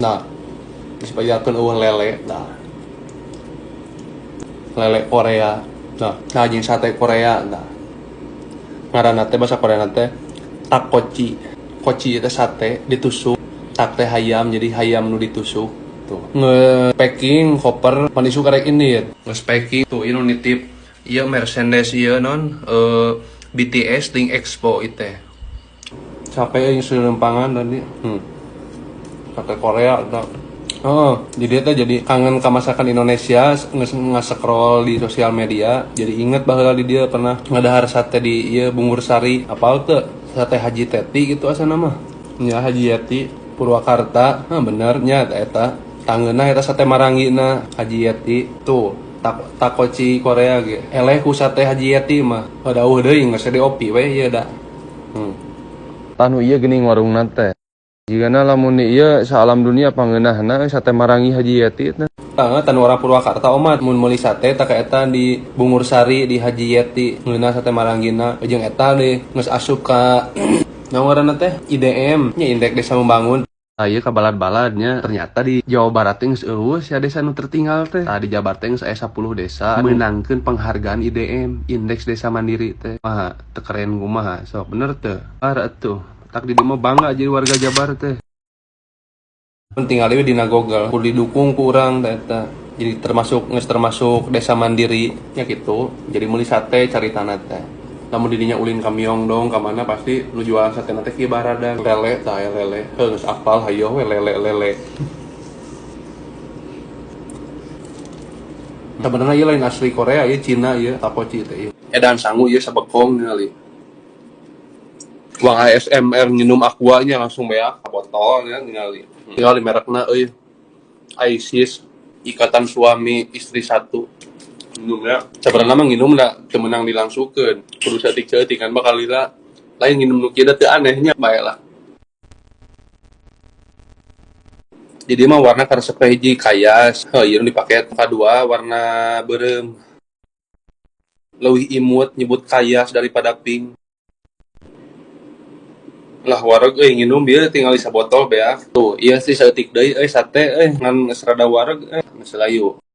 Nah, disebutkan lele. Nah, lele Korea. Nah, jeung sate Korea. Nah, ngaranna teh bahasa Korea teh takoci. Koci itu sate ditusuk. Tak teh hayam, jadi hayam nu ditusuk. Tuh. Nge-packing koper pan isu karek ini ya. Nge-packing tuh ini nitip ieu merchandise ieu non BTS ting Expo itu. Capek yang sudah lempangan tadi. Sate Korea ada. Oh, jadi eta jadi kangen ka masakan Indonesia, nge-scroll di sosial media, jadi inget bahwa di dia pernah ngadahar sate di ieu Bungur Sari, apal teu? Sate Haji Teti gitu asana mah. Ya Haji Yati Purwakarta. Bener nya eta. Tangeuna eta sate marangina Haji Yati. Tuh, takoci Korea ge. Eleh ku sate Haji Yati mah. Padahal deui geus diopi we ieu da. Tanu ieu geuning warungna teh. Jigana lamun ieu saalam dunia pangeunahna sate marangi Haji Yati teh. Tan orang Purwakarta omat mun meuli sate tak eta di Bungur Sari di Haji Yati ngeuna sate maranggina jeung eta deui geus asup ka ngaranna teh IDM nya Indeks Desa Membangun. Ieu ka balad-baladnya ternyata di Jawa Barat teh geus eueuh sia desa nu tertinggal teh. Tah di Jabar teh geus aya 10 desa menangkeun penghargaan IDM Indeks Desa Mandiri teh. Mah teu keren kumaha sok bener teu? Ara atuh. Tak di mah bangga jadi warga Jabar teh. Tinggal deui dina Google kudu didukung ku urang eta. Jadi termasuk desa mandiri nya kitu. Jadi meuli sate caritana teh. Lamun didinya ulin ka Myeongdong ka mana pasti nu jualan sate teh kieu barada lele tah lele. Geus apal hayo we lele. Sebenarnya ieu lain asli Korea ieu Cina ieu takoci teh ieu. Edan sangu ieu sabekong ningali. Uang ASMR minum aquanya langsung beak botol ya ningali merekna euy ISIS Ikatan Suami Istri Satu minumnya sebenarnya mah nginum da teu meunang dilangsukeun kudu saeutik-saeutik kan bakal lila lain nginum nu kieu teh anehnya bae lah. Jadi mah warna karesep hiji kayas ieu dipake kadua warna beureum leuwih imut nyebut kayas daripada pink. Lah wareg nginum bieu tinggal isa botol beak. Tuh, ieu sih saeutik deui sate ngan geus rada wareg geus layu.